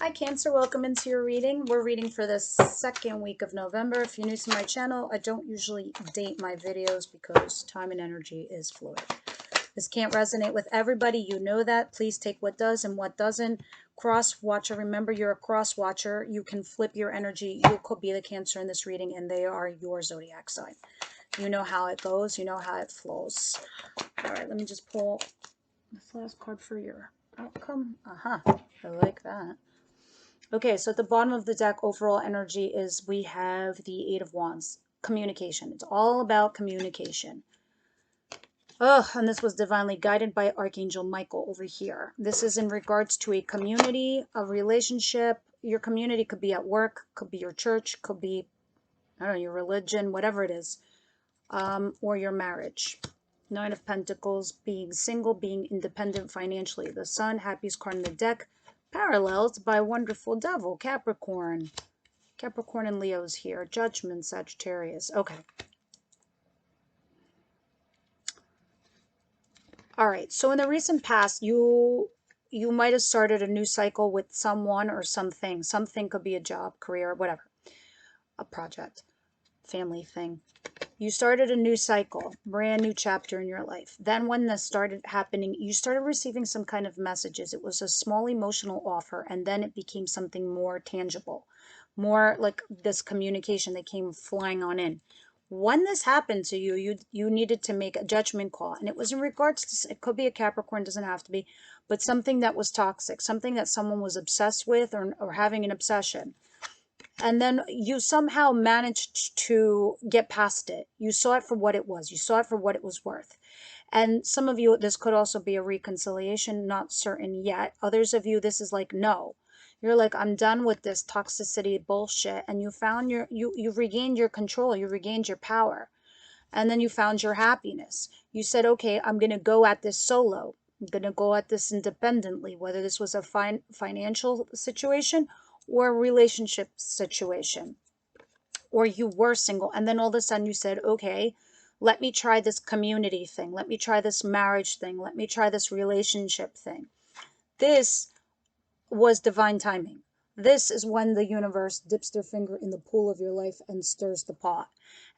Hi Cancer, welcome into your reading. We're reading for the second week of November. If you're new to my channel, I don't usually date my videos because time and energy is fluid. This can't resonate with everybody. You know that. Please take what does and what doesn't. Cross watcher, remember you're a cross watcher. You can flip your energy. You could be the Cancer in this reading and they are your zodiac sign. You know how it goes. You know how it flows. All right, let me just pull this last card for your outcome. I like that. Okay, so at the bottom of the deck, overall energy is we have the Eight of Wands. Communication. It's all about communication. Oh, and this was divinely guided by Archangel Michael over here. This is in regards to a community, a relationship. Your community could be at work, could be your church, could be, I don't know, your religion, whatever it is, or your marriage. Nine of Pentacles, being single, being independent financially. The Sun, happiest card in the deck, paralleled by wonderful devil, Capricorn. Capricorn and Leo's here. Judgment, Sagittarius. Okay. All right. So in the recent past, you might have started a new cycle with someone or something. Something could be a job, career, whatever. A project, family thing. You started a new cycle, brand new chapter in your life. Then when this started happening, you started receiving some kind of messages. It was a small emotional offer, and then it became something more tangible, more like this communication that came flying on in. When this happened to you, you needed to make a judgment call, and it was in regards to, it could be a Capricorn, doesn't have to be, but something that was toxic, something that someone was obsessed with or having an obsession. And then you somehow managed to get past it. You saw it for what it was. You saw it for what it was worth. And some of you, this could also be a reconciliation, not certain yet. Others of you, this is like, no. You're like, I'm done with this toxicity bullshit. And you found you've regained your control. You regained your power. And then you found your happiness. You said, okay, I'm going to go at this solo. I'm going to go at this independently, whether this was a financial situation or a relationship situation, or you were single, and then all of a sudden you said, okay, let me try this community thing, let me try this marriage thing, let me try this relationship thing. This was divine timing. This is when the universe dips their finger in the pool of your life and stirs the pot.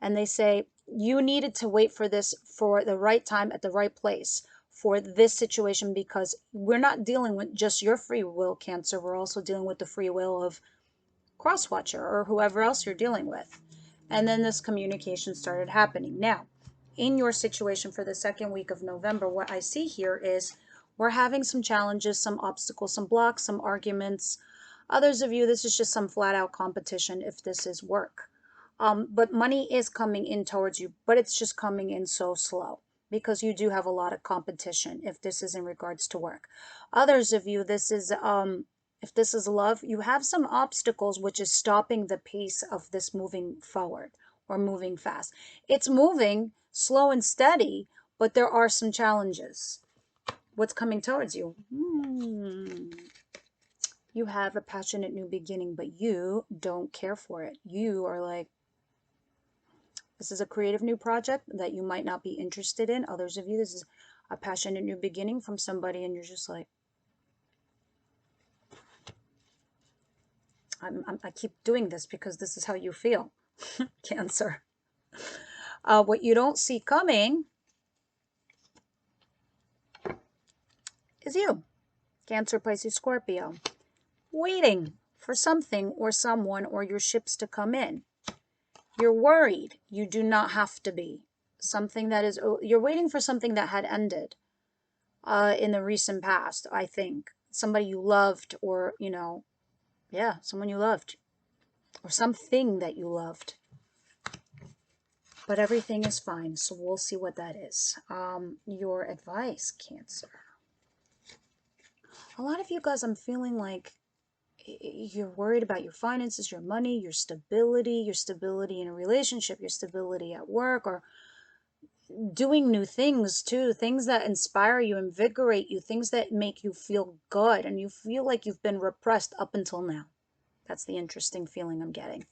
And they say, you needed to wait for this, for the right time at the right place, for this situation, because we're not dealing with just your free will, Cancer. We're also dealing with the free will of Crosswatcher or whoever else you're dealing with. And then this communication started happening. Now, in your situation for the second week of November, what I see here is we're having some challenges, some obstacles, some blocks, some arguments. Others of you, this is just some flat out competition if this is work. But money is coming in towards you, but it's just coming in so slow because you do have a lot of competition if this is in regards to work. Others of you, this is if this is love, you have some obstacles which is stopping the pace of this moving forward or moving fast. It's moving slow and steady, but there are some challenges. What's coming towards you? You have a passionate new beginning, but you don't care for it. You are like, this is a creative new project that you might not be interested in. Others of you, this is a passionate new beginning from somebody, and you're just like, I keep doing this because this is how you feel, Cancer. What you don't see coming is you, Cancer, Pisces, Scorpio, waiting for something or someone or your ships to come in. You're worried. You do not have to be. Something that is, you're waiting for something that had ended in the recent past, I think. Somebody you loved, or, you know, yeah, someone you loved, or something that you loved. But everything is fine, so we'll see what that is. Your advice, Cancer. A lot of you guys, I'm feeling like you're worried about your finances, your money, your stability in a relationship, your stability at work, or doing new things too, things that inspire you, invigorate you, things that make you feel good, and you feel like you've been repressed up until now. That's the interesting feeling I'm getting.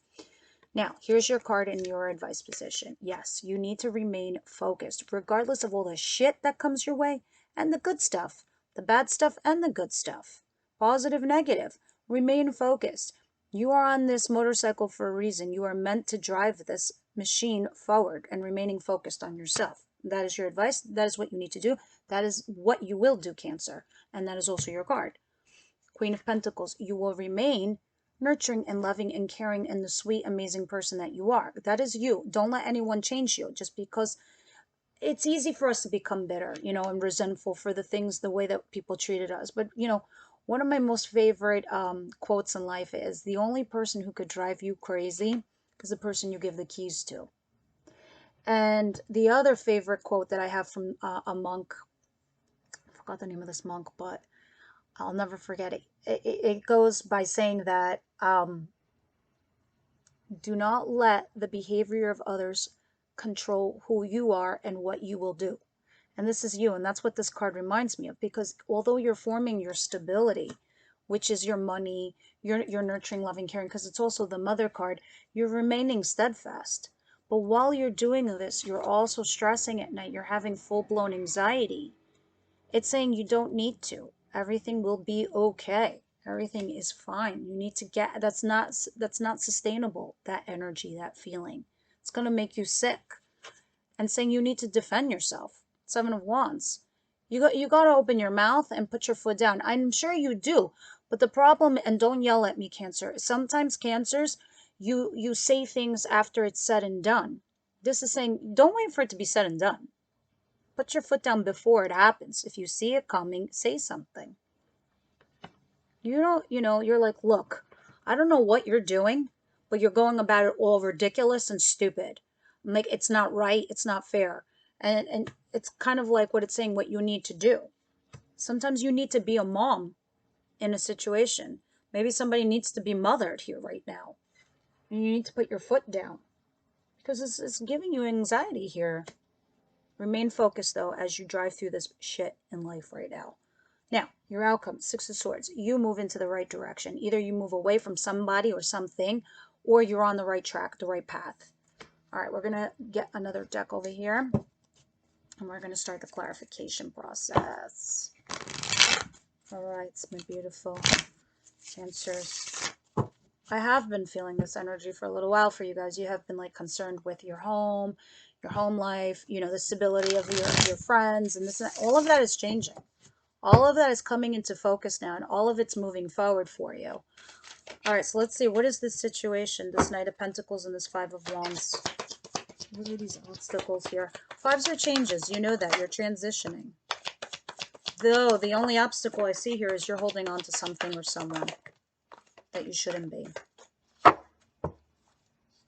Now, here's your card in your advice position. Yes, you need to remain focused, regardless of all the shit that comes your way, and the good stuff, the bad stuff and the good stuff, positive, negative. Remain focused. You are on this motorcycle for a reason. You are meant to drive this machine forward and remaining focused on yourself. That is your advice. That is what you need to do. That is what you will do, Cancer. And that is also your card. Queen of Pentacles. You will remain nurturing and loving and caring and the sweet, amazing person that you are. That is you. Don't let anyone change you just because it's easy for us to become bitter, you know, and resentful for the things, the way that people treated us. But, you know, one of my most favorite quotes in life is, the only person who could drive you crazy is the person you give the keys to. And the other favorite quote that I have from a monk, I forgot the name of this monk, but I'll never forget it. It goes by saying that do not let the behavior of others control who you are and what you will do. And this is you, and that's what this card reminds me of, because although you're forming your stability, which is your money, your nurturing, loving, caring, because it's also the mother card, you're remaining steadfast. But while you're doing this, you're also stressing at night. You're having full-blown anxiety. It's saying you don't need to. Everything will be okay. Everything is fine. You need to get, that's not sustainable, that energy, that feeling. It's going to make you sick. And saying you need to defend yourself. Seven of Wands. You got to open your mouth and put your foot down. I'm sure you do. But the problem, and don't yell at me, Cancer, sometimes Cancers, you say things after it's said and done. This is saying, don't wait for it to be said and done. Put your foot down before it happens. If you see it coming, say something. You're like, look, I don't know what you're doing, but you're going about it all ridiculous and stupid. I'm like, it's not right. It's not fair. And it's kind of like what it's saying, what you need to do. Sometimes you need to be a mom in a situation. Maybe somebody needs to be mothered here right now. And you need to put your foot down because it's giving you anxiety here. Remain focused, though, as you drive through this shit in life right now. Now, your outcome, Six of Swords. You move into the right direction. Either you move away from somebody or something, or you're on the right track, the right path. All right, we're going to get another deck over here, and we're going to start the clarification process. All right, my beautiful Cancers. I have been feeling this energy for a little while for you guys. You have been like concerned with your home life, you know, the stability of your friends, and this and that. All of that is changing. All of that is coming into focus now, and all of it's moving forward for you. All right, so let's see. What is this situation, this Knight of Pentacles and this Five of Wands? What are these obstacles here? Fives are changes. You know that. You're transitioning. Though, the only obstacle I see here is you're holding on to something or someone that you shouldn't be.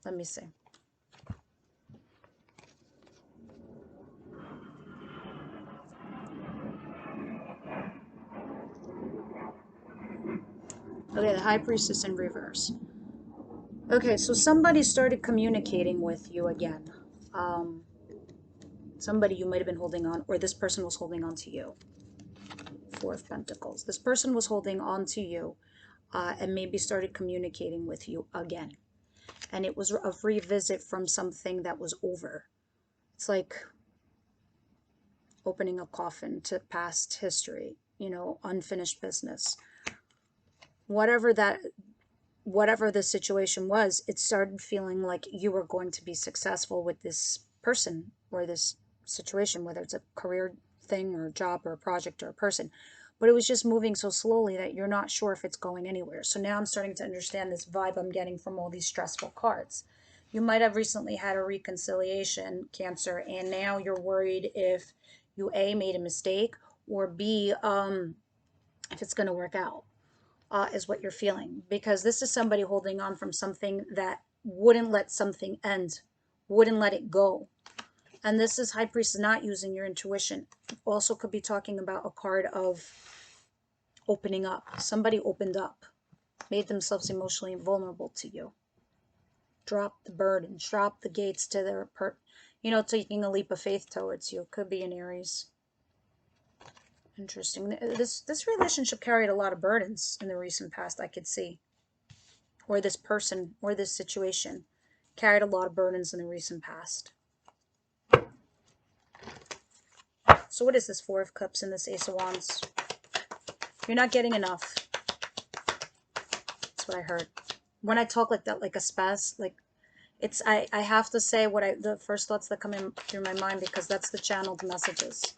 Let me see. Okay, the High Priestess in reverse. Okay, so somebody started communicating with you again. Somebody you might have been holding on, or this person was holding on to you. Four of Pentacles. This person was holding on to you and maybe started communicating with you again. And it was a revisit from something that was over. It's like opening a coffin to past history, you know, unfinished business. Whatever the situation was, it started feeling like you were going to be successful with this person or this situation, whether it's a career thing or a job or a project or a person. But it was just moving so slowly that you're not sure if it's going anywhere. So now I'm starting to understand this vibe I'm getting from all these stressful cards. You might have recently had a reconciliation, Cancer, and now you're worried if you A, made a mistake, or B, if it's going to work out. Is what you're feeling, because this is somebody holding on from something that wouldn't let something end, wouldn't let it go. And this is High Priest not using your intuition. Also could be talking about a card of opening up. Somebody opened up, made themselves emotionally vulnerable to you. Drop the burden, drop the gates to their taking a leap of faith towards you. Could be an Aries. Interesting. This relationship carried a lot of burdens in the recent past, I could see. Or this person or this situation carried a lot of burdens in the recent past. So what is this Four of Cups and this Ace of Wands? You're not getting enough. That's what I heard. When I talk like that, like a spaz, like it's, I have to say what the first thoughts that come in through my mind, because that's the channeled messages.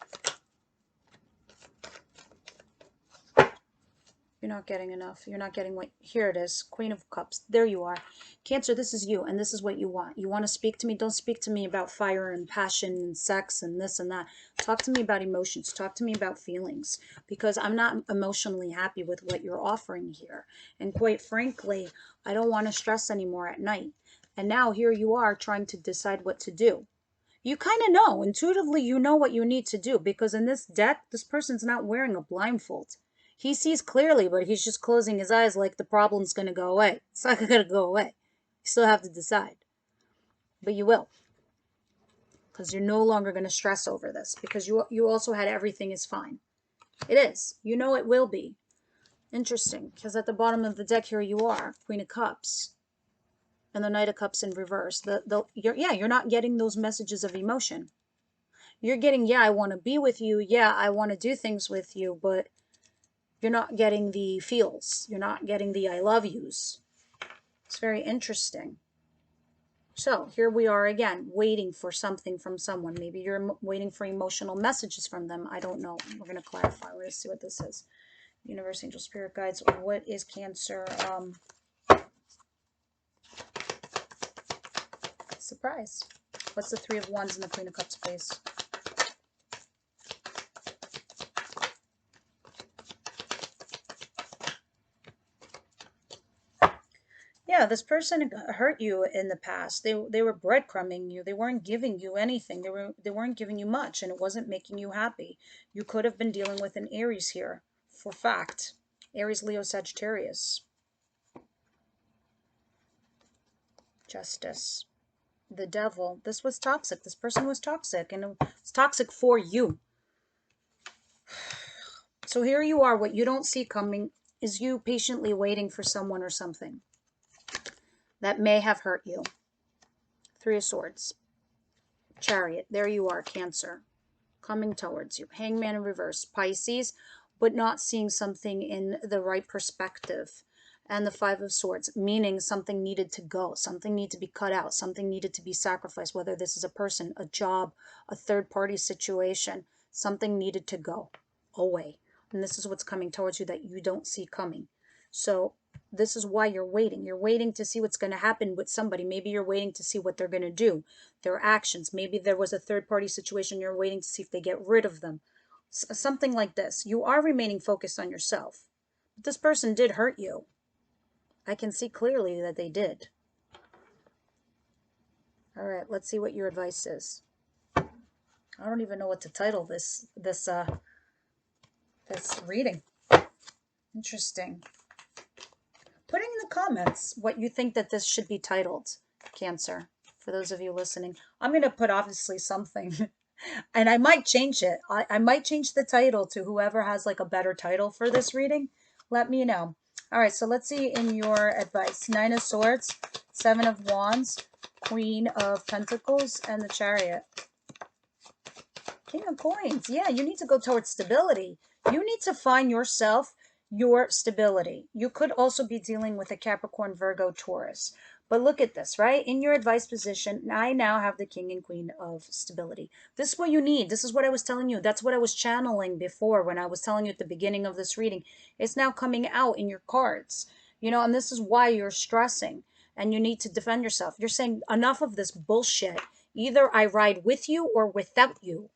You're not getting enough. You're not getting what, here it is. Queen of Cups. There you are. Cancer, this is you, and this is what you want. You want to speak to me? Don't speak to me about fire and passion and sex and this and that. Talk to me about emotions. Talk to me about feelings, because I'm not emotionally happy with what you're offering here. And quite frankly, I don't want to stress anymore at night. And now here you are trying to decide what to do. You kind of know, intuitively, you know what you need to do, because in this deck, this person's not wearing a blindfold. He sees clearly, but he's just closing his eyes like the problem's going to go away. It's not going to go away. You still have to decide. But you will. Because you're no longer going to stress over this. Because you also had everything is fine. It is. You know it will be. Interesting. Because at the bottom of the deck here you are. Queen of Cups. And the Knight of Cups in reverse. You're not getting those messages of emotion. You're getting, yeah, I want to be with you. Yeah, I want to do things with you. But you're not getting the feels. You're not getting the I love yous. It's very interesting. So here we are again, waiting for something from someone. Maybe you're waiting for emotional messages from them. I don't know. We're going to clarify. We're going to see what this is. Universe, angel, spirit guides. What is Cancer? Surprise. What's the Three of Wands and the Queen of Cups, please? Yeah, this person hurt you in the past. They were breadcrumbing you. They weren't giving you anything. They weren't giving you much, and it wasn't making you happy. You could have been dealing with an Aries here, for fact. Aries, Leo, Sagittarius. Justice. The Devil. This was toxic. This person was toxic, and it's toxic for you. So here you are. What you don't see coming is you patiently waiting for someone or something that may have hurt you. Three of Swords. Chariot. There you are, Cancer. Coming towards you. Hangman in reverse. Pisces, but not seeing something in the right perspective. And the Five of Swords, meaning something needed to go. Something needed to be cut out. Something needed to be sacrificed, whether this is a person, a job, a third-party situation. Something needed to go away. And this is what's coming towards you that you don't see coming. So this is why you're waiting. You're waiting to see what's going to happen with somebody. Maybe you're waiting to see what they're going to do, their actions. Maybe there was a third-party situation. You're waiting to see if they get rid of them. Something like this. You are remaining focused on yourself. But this person did hurt you. I can see clearly that they did. All right, let's see what your advice is. I don't even know what to title this reading. Interesting. Put in the comments what you think that this should be titled, Cancer, for those of you listening. I'm going to put obviously something, and I might change it. I might change the title to whoever has like a better title for this reading. Let me know. All right, so let's see in your advice. Nine of Swords, Seven of Wands, Queen of Pentacles, and the Chariot. King of Coins. Yeah, you need to go towards stability. You need to find yourself, your stability. You could also be dealing with a Capricorn, Virgo, Taurus. But look at this, right? In your advice position, I now have the King and Queen of Stability. This is what you need. This is what I was telling you. That's what I was channeling before when I was telling you at the beginning of this reading. It's now coming out in your cards. You know, and this is why you're stressing and you need to defend yourself. You're saying enough of this bullshit. Either I ride with you or without you.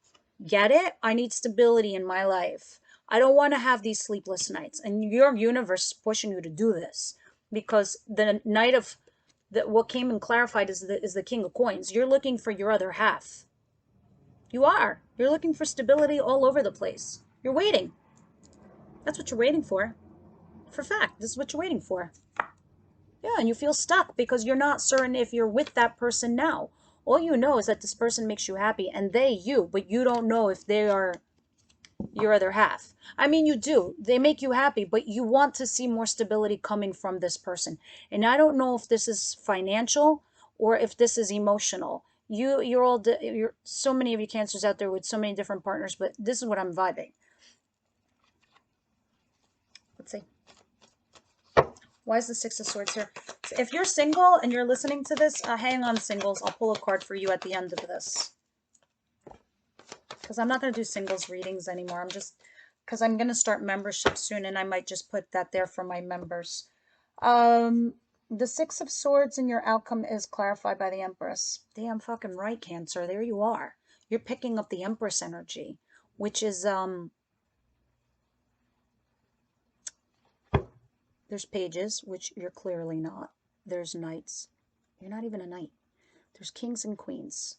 Get it? I need stability in my life. I don't want to have these sleepless nights. And your universe is pushing you to do this. Because the Knight of... what came and clarified is the King of Coins. You're looking for your other half. You are. You're looking for stability all over the place. You're waiting. That's what you're waiting for. For fact, this is what you're waiting for. Yeah, and you feel stuck because you're not certain if you're with that person now. All you know is that this person makes you happy, and they you, but you don't know if they are your other half. I mean, you do. They make you happy, but you want to see more stability coming from this person. And I don't know if this is financial or if this is emotional. You're so many of you Cancers out there with so many different partners, but this is what I'm vibing. Let's see. Why is the Six of Swords here? If you're single and you're listening to this, hang on, singles. I'll pull a card for you at the end of this. Because I'm not going to do singles readings anymore. I'm just, because I'm going to start membership soon, and I might just put that there for my members. The Six of Swords in your outcome is clarified by the Empress. Damn fucking right, Cancer. There you are. You're picking up the Empress energy, which is, there's pages, which you're clearly not. There's knights. You're not even a knight. There's kings and queens.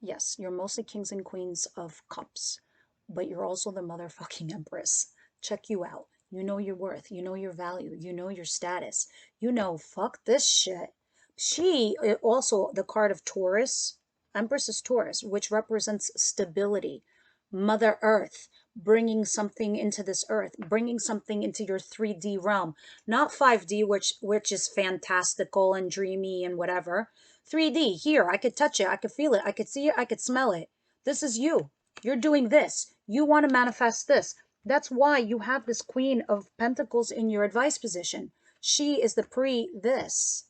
Yes, you're mostly kings and queens of cups, but you're also the motherfucking Empress. Check you out. You know your worth. You know your value. You know your status. You know, fuck this shit. She, also the card of Taurus, Empress is Taurus, which represents stability, Mother Earth, bringing something into this earth, bringing something into your 3D realm, not 5D, which is fantastical and dreamy and whatever. 3D, here, I could touch it, I could feel it, I could see it, I could smell it. This is you. You're doing this. You want to manifest this. That's why you have this Queen of Pentacles in your advice position. She is the pre-this.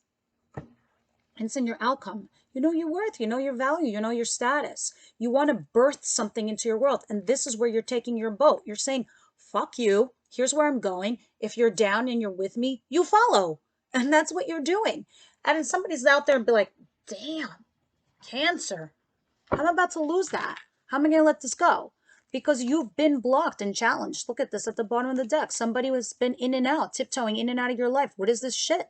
And it's in your outcome. You know your worth, you know your value, you know your status. You want to birth something into your world. And this is where you're taking your boat. You're saying, fuck you. Here's where I'm going. If you're down and you're with me, you follow. And that's what you're doing. And then somebody's out there and be like, damn, Cancer. I'm about to lose that. How am I going to let this go? Because you've been blocked and challenged. Look at this at the bottom of the deck. Somebody has been in and out, tiptoeing in and out of your life. What is this shit?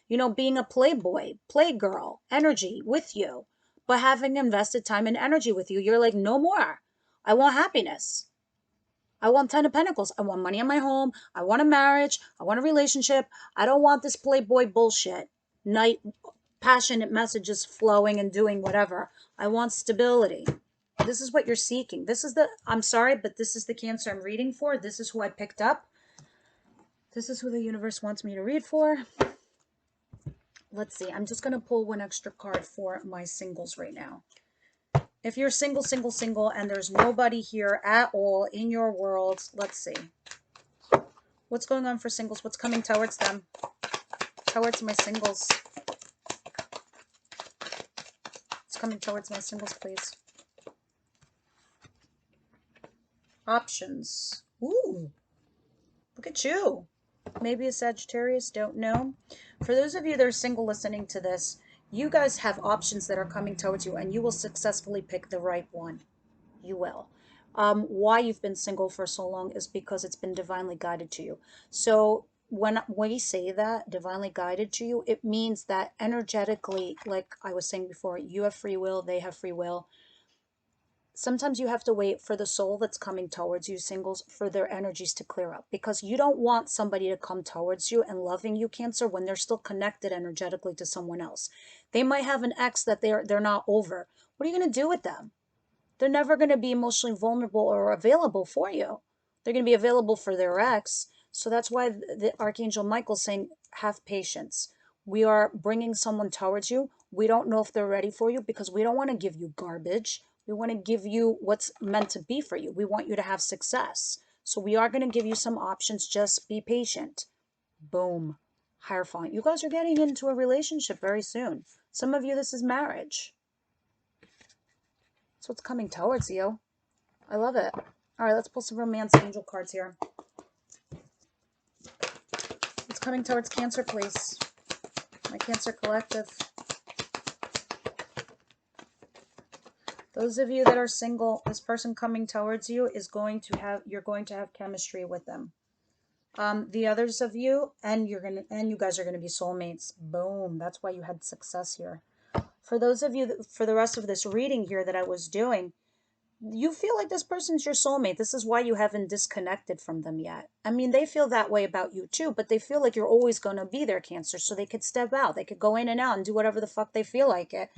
You know, being a playboy, playgirl, energy with you, but having invested time and energy with you, you're like, no more. I want happiness. I want 10 of Pentacles. I want money in my home. I want a marriage. I want a relationship. I don't want this playboy bullshit. Night, passionate messages flowing and doing whatever. I want stability. This is what you're seeking. This is the, I'm sorry, but this is the Cancer I'm reading for. This is who I picked up. This is who the universe wants me to read for. Let's see. I'm just going to pull one extra card for my singles right now. If you're single, and there's nobody here at all in your world, let's see. What's going on for singles? What's coming towards them? Towards my singles. What's coming towards my singles, please? Options. Ooh. Look at you. Maybe a Sagittarius, don't know. For those of you that are single listening to this, you guys have options that are coming towards you, and you will successfully pick the right one. You will. Why you've been single for so long is because it's been divinely guided to you. So when we say that, divinely guided to you, it means that energetically, like I was saying before, you have free will, they have free will. Sometimes you have to wait for the soul that's coming towards you, singles, for their energies to clear up, because you don't want somebody to come towards you and loving you, Cancer, when they're still connected energetically to someone else. They might have an ex that they're not over. What are you going to do with them? They're never going to be emotionally vulnerable or available for you. They're going to be available for their ex. So that's why the Archangel Michael's saying, have patience. We are bringing someone towards you. We don't know if they're ready for you, because we don't want to give you garbage. We want to give you what's meant to be for you. We want you to have success. So we are going to give you some options. Just be patient. Boom. Hierophant. You guys are getting into a relationship very soon. Some of you, this is marriage. That's what's coming towards you. I love it. All right, let's pull some romance angel cards here. What's coming towards Cancer, please? My Cancer collective. Those of you that are single, this person coming towards you is going to have, you're going to have chemistry with them. The others of you, and you guys are going to be soulmates. Boom. That's why you had success here. For those of you that, for the rest of this reading here that I was doing, you feel like this person's your soulmate. This is why you haven't disconnected from them yet. I mean, they feel that way about you too, but they feel like you're always going to be their Cancer, so they could step out. They could go in and out and do whatever the fuck they feel like it.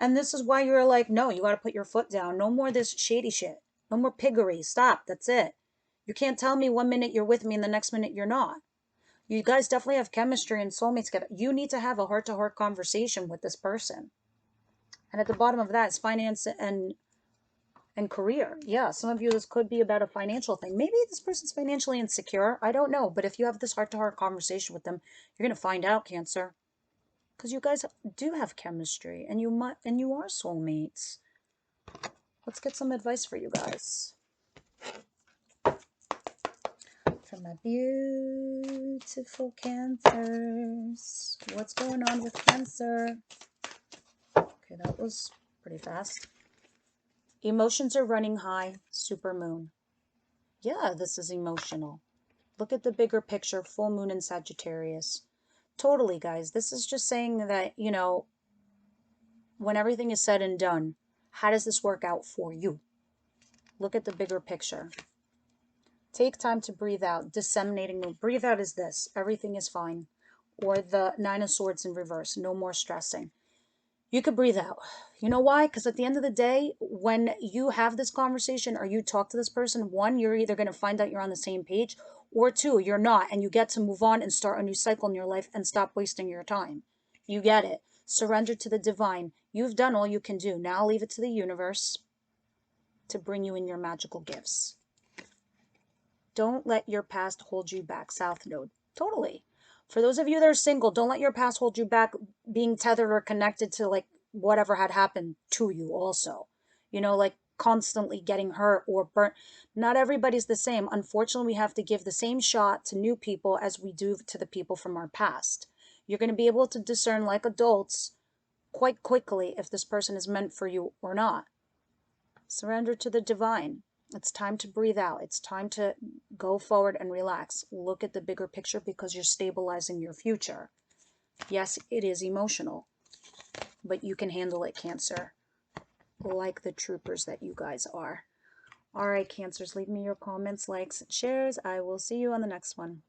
And this is why you're like, no, you got to put your foot down. No more this shady shit. No more piggery. Stop. That's it. You can't tell me 1 minute you're with me and the next minute you're not. You guys definitely have chemistry and soulmates together. You need to have a heart-to-heart conversation with this person. And at the bottom of that is finance and And career. Yeah, some of you, this could be about a financial thing. Maybe this person's financially insecure. I don't know. But if you have this heart-to-heart conversation with them, you're going to find out, Cancer. Because you guys do have chemistry, and you are soulmates. Let's get some advice for you guys. For my beautiful Cancers. What's going on with Cancer? Okay, that was pretty fast. Emotions are running high. Super moon. Yeah, this is emotional. Look at the bigger picture. Full moon in Sagittarius. Totally, guys. This is just saying that, you know, when everything is said and done, how does this work out for you? Look at the bigger picture. Take time to breathe out. Disseminating moon. Breathe out is this. Everything is fine. Or the Nine of Swords in reverse. No more stressing. You could breathe out. You know why? Because at the end of the day, when you have this conversation or you talk to this person, one, you're either going to find out you're on the same page, or two, you're not, and you get to move on and start a new cycle in your life and stop wasting your time. You get it. Surrender to the divine. You've done all you can do. Now leave it to the universe to bring you in your magical gifts. Don't let your past hold you back. South Node. Totally. For those of you that are single, don't let your past hold you back being tethered or connected to like whatever had happened to you also. You know, like constantly getting hurt or burnt. Not everybody's the same. Unfortunately, we have to give the same shot to new people as we do to the people from our past. You're going to be able to discern like adults quite quickly if this person is meant for you or not. Surrender to the divine. It's time to breathe out. It's time to go forward and relax. Look at the bigger picture because you're stabilizing your future. Yes, it is emotional, but you can handle it, Cancer, like the troopers that you guys are. All right, Cancers, leave me your comments, likes, and shares. I will see you on the next one.